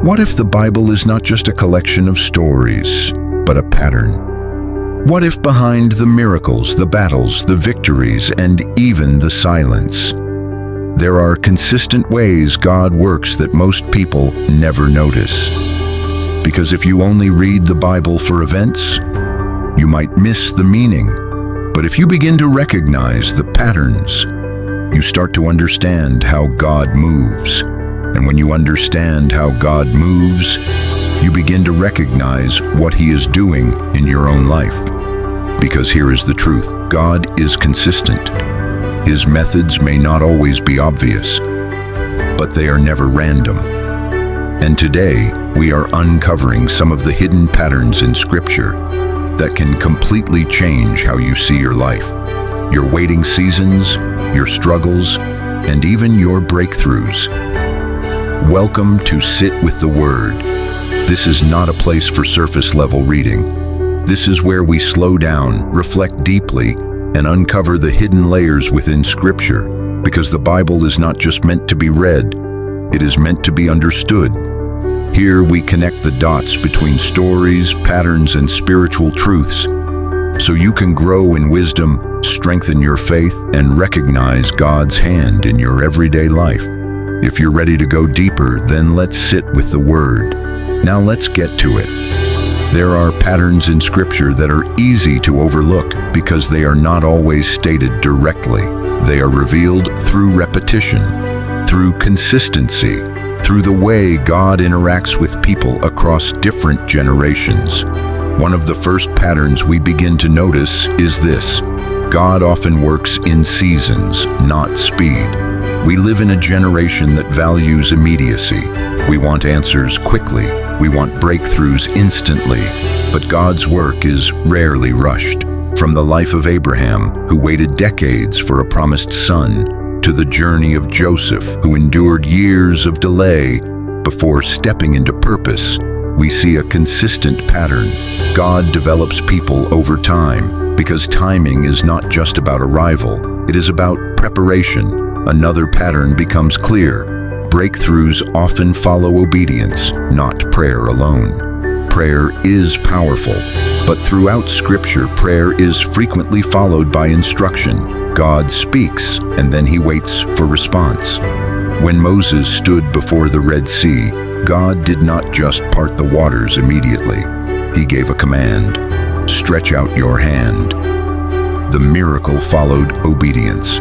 What if the Bible is not just a collection of stories, but a pattern? What if behind the miracles, the battles, the victories, and even the silence, there are consistent ways God works that most people never notice? Because if you only read the Bible for events, you might miss the meaning. But if you begin to recognize the patterns, you start to understand how God moves. And when you understand how God moves, you begin to recognize what He is doing in your own life. Because here is the truth: God is consistent. His methods may not always be obvious, but they are never random. And today, we are uncovering some of the hidden patterns in Scripture that can completely change how you see your life, your waiting seasons, your struggles, and even your breakthroughs. Welcome to Sit with the Word. This is not a place for surface-level reading. This is where we slow down, reflect deeply, and uncover the hidden layers within Scripture, because the Bible is not just meant to be read, it is meant to be understood. Here we connect the dots between stories, patterns, and spiritual truths, so you can grow in wisdom, strengthen your faith, and recognize God's hand in your everyday life. If you're ready to go deeper, then let's sit with the Word. Now let's get to it. There are patterns in Scripture that are easy to overlook because they are not always stated directly. They are revealed through repetition, through consistency, through the way God interacts with people across different generations. One of the first patterns we begin to notice is this: God often works in seasons, not speed. We live in a generation that values immediacy. We want answers quickly. We want breakthroughs instantly. But God's work is rarely rushed. From the life of Abraham, who waited decades for a promised son, to the journey of Joseph, who endured years of delay before stepping into purpose, we see a consistent pattern. God develops people over time, because timing is not just about arrival, it is about preparation. Another pattern becomes clear: breakthroughs often follow obedience, not prayer alone. Prayer is powerful, but throughout Scripture, prayer is frequently followed by instruction. God speaks, and then He waits for response. When Moses stood before the Red Sea, God did not just part the waters immediately. He gave a command: "Stretch out your hand." The miracle followed obedience.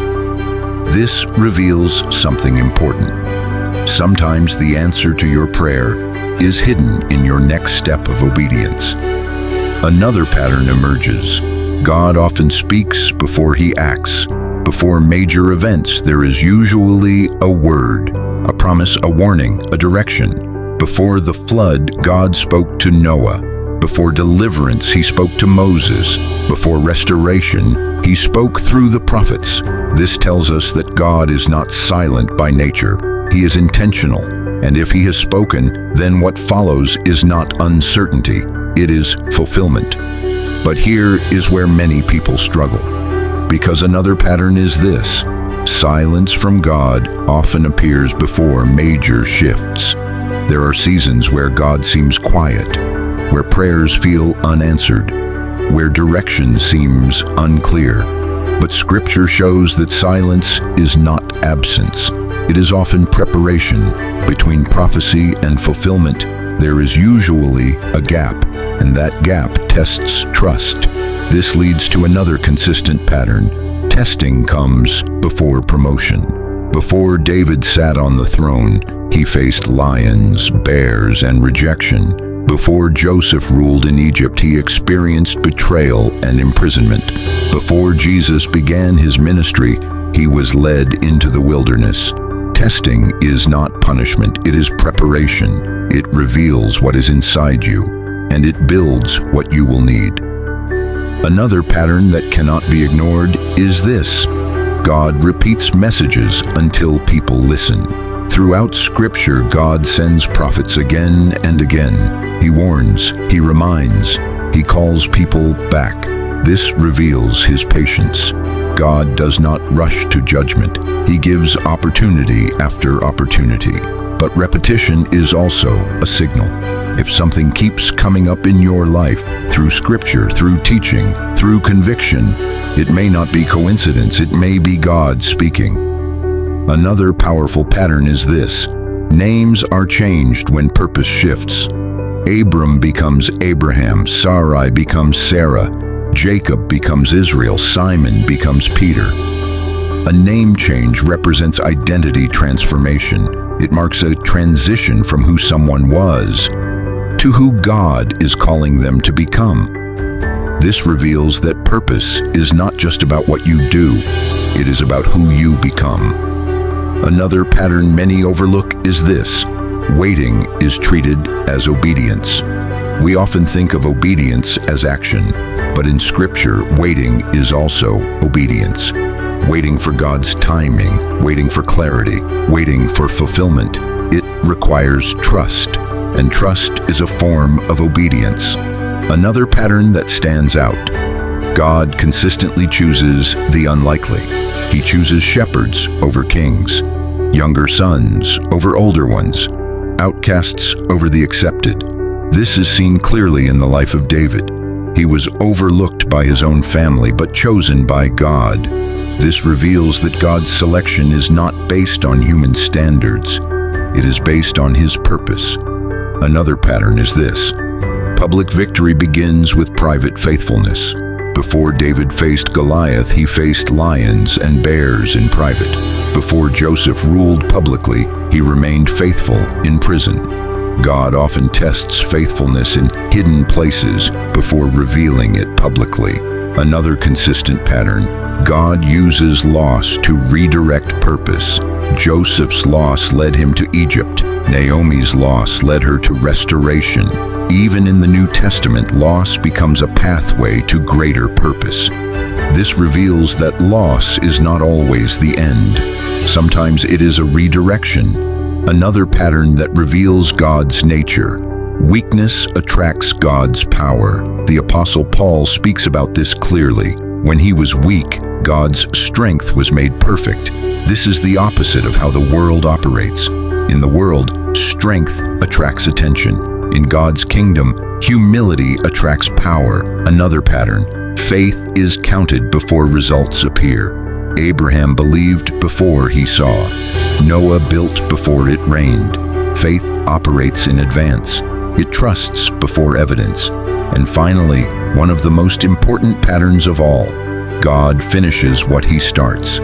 This reveals something important. Sometimes the answer to your prayer is hidden in your next step of obedience. Another pattern emerges. God often speaks before He acts. Before major events, there is usually a word, a promise, a warning, a direction. Before the flood, God spoke to Noah. Before deliverance, He spoke to Moses. Before restoration, He spoke through the prophets. This tells us that God is not silent by nature. He is intentional. And if He has spoken, then what follows is not uncertainty. It is fulfillment. But here is where many people struggle. Because another pattern is this: silence from God often appears before major shifts. There are seasons where God seems quiet, where prayers feel unanswered, where direction seems unclear. But Scripture shows that silence is not absence. It is often preparation. Between prophecy and fulfillment, there is usually a gap, and that gap tests trust. This leads to another consistent pattern. Testing comes before promotion. Before David sat on the throne, he faced lions, bears, and rejection. Before Joseph ruled in Egypt, he experienced betrayal and imprisonment. Before Jesus began his ministry, he was led into the wilderness. Testing is not punishment, it is preparation. It reveals what is inside you, and it builds what you will need. Another pattern that cannot be ignored is this: God repeats messages until people listen. Throughout Scripture, God sends prophets again and again. He warns, He reminds, He calls people back. This reveals His patience. God does not rush to judgment. He gives opportunity after opportunity. But repetition is also a signal. If something keeps coming up in your life, through scripture, through teaching, through conviction, it may not be coincidence, it may be God speaking. Another powerful pattern is this: names are changed when purpose shifts. Abram becomes Abraham, Sarai becomes Sarah, Jacob becomes Israel, Simon becomes Peter. A name change represents identity transformation. It marks a transition from who someone was to who God is calling them to become. This reveals that purpose is not just about what you do, it is about who you become. Another pattern many overlook is this: waiting is treated as obedience. We often think of obedience as action, but in Scripture, waiting is also obedience. Waiting for God's timing, waiting for clarity, waiting for fulfillment. It requires trust, and trust is a form of obedience. Another pattern that stands out: God consistently chooses the unlikely. He chooses shepherds over kings, younger sons over older ones, outcasts over the accepted. This is seen clearly in the life of David. He was overlooked by his own family, but chosen by God. This reveals that God's selection is not based on human standards. It is based on His purpose. Another pattern is this: public victory begins with private faithfulness. Before David faced Goliath, he faced lions and bears in private. Before Joseph ruled publicly, he remained faithful in prison. God often tests faithfulness in hidden places before revealing it publicly. Another consistent pattern: God uses loss to redirect purpose. Joseph's loss led him to Egypt. Naomi's loss led her to restoration. Even in the New Testament, loss becomes a pathway to greater purpose. This reveals that loss is not always the end. Sometimes it is a redirection. Another pattern that reveals God's nature: weakness attracts God's power. The Apostle Paul speaks about this clearly. When he was weak, God's strength was made perfect. This is the opposite of how the world operates. In the world, strength attracts attention. In God's kingdom, humility attracts power. Another pattern: faith is counted before results appear. Abraham believed before he saw. Noah built before it rained. Faith operates in advance. It trusts before evidence. And finally, one of the most important patterns of all: God finishes what He starts.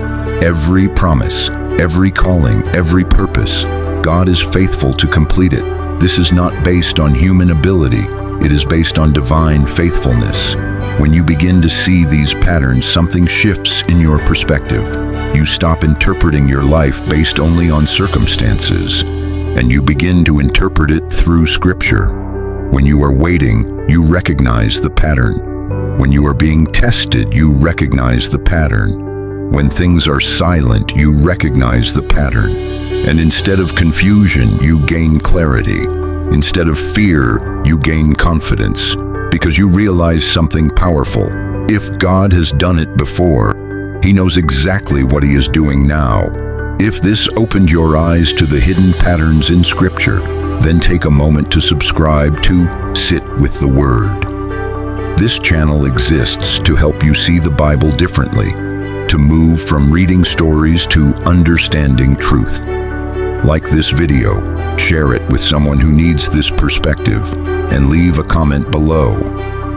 Every promise, every calling, every purpose, God is faithful to complete it. This is not based on human ability. It is based on divine faithfulness. When you begin to see these patterns, something shifts in your perspective. You stop interpreting your life based only on circumstances, and you begin to interpret it through Scripture. When you are waiting, you recognize the pattern. When you are being tested, you recognize the pattern. When things are silent, you recognize the pattern. And instead of confusion, you gain clarity. Instead of fear, you gain confidence, because you realize something powerful. If God has done it before, He knows exactly what He is doing now. If this opened your eyes to the hidden patterns in Scripture, then take a moment to subscribe to Sit with the Word. This channel exists to help you see the Bible differently, to move from reading stories to understanding truth. Like this video, share it with someone who needs this perspective, and leave a comment below.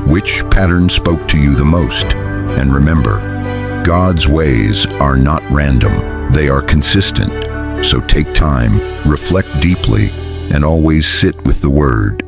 Which pattern spoke to you the most? And remember, God's ways are not random, they are consistent. So take time, reflect deeply, and always sit with the Word.